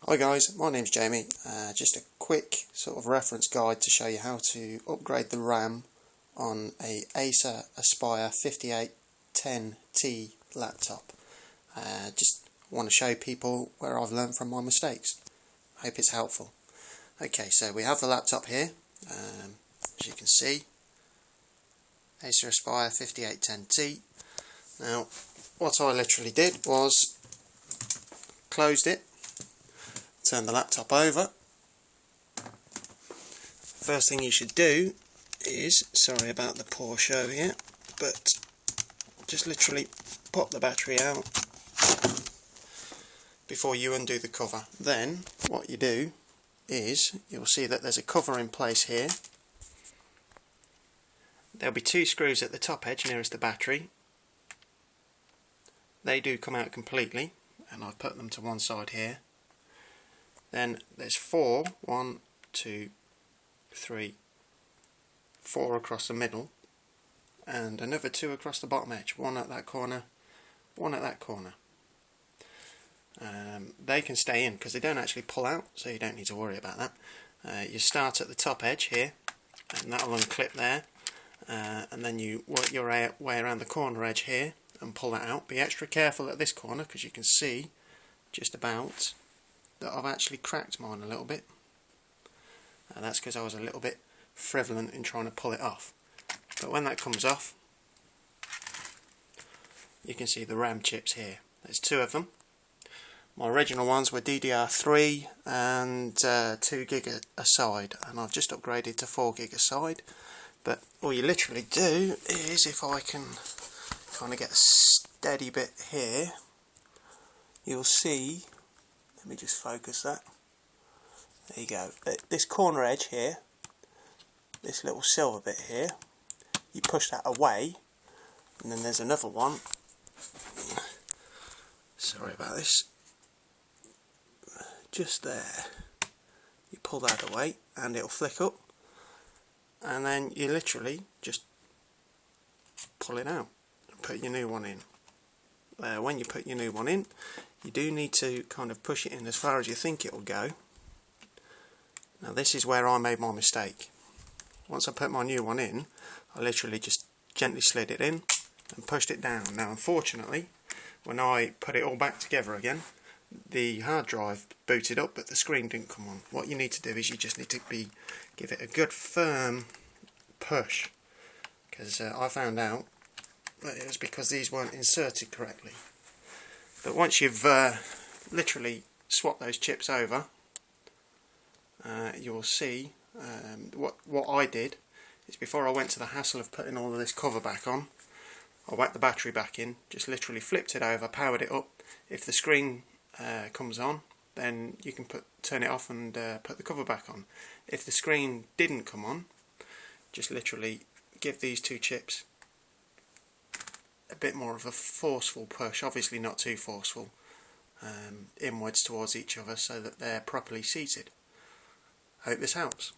Hi guys, my name's Jamie. Just a quick sort of reference guide to show you how to upgrade the RAM on a Acer Aspire 5810T laptop. Just want to show people where I've learned from my mistakes. Hope it's helpful. Okay, so we have the laptop here. As you can see, Acer Aspire 5810T. Now, what I literally did was closed it. Turn the laptop over. First thing you should do is, sorry about the poor show here, but just literally pop the battery out before you undo the cover. Then what you do is, you'll see that there's a cover in place here. There'll be two screws at the top edge nearest the battery. They do come out completely, and I've put them to one side here. Then there's four across the middle, and another two across the bottom edge, one at that corner, one at that corner. They can stay in because they don't actually pull out, so you don't need to worry about that. You start at the top edge here, and that'll unclip there, and then you work your way around the corner edge here and pull that out. Be extra careful at this corner because you can see just about that I've actually cracked mine a little bit. That's because I was a little bit frivolent in trying to pull it off. But when that comes off, you can see the RAM chips here. There's two of them. My original ones were DDR3 and 2 gig a side, and I've just upgraded to 4 gig a side. But all you literally do is, if I can kind of get a steady bit here, you'll see. Let me just focus that. There you go. This corner edge here, this little silver bit here, you push that away, and then there's another one. Sorry about this. Just there. You pull that away, and it'll flick up, and then you literally just pull it out and put your new one in. When you put your new one in, you do need to kind of push it in as far as you think it will go. Now this is where I made my mistake. Once I put my new one in, I literally just gently slid it in and pushed it down. Now unfortunately, when I put it all back together again, the hard drive booted up but the screen didn't come on. What you need to do is you just need to give it a good firm push, because I found out that it was because these weren't inserted correctly. But once you've literally swapped those chips over, you will see what I did is, before I went to the hassle of putting all of this cover back on, I whacked the battery back in, just literally flipped it over, powered it up. If the screen comes on, then you can turn it off and put the cover back on. If the screen didn't come on, just literally give these two chips a bit more of a forceful push, obviously not too forceful, inwards towards each other so that they're properly seated. Hope this helps.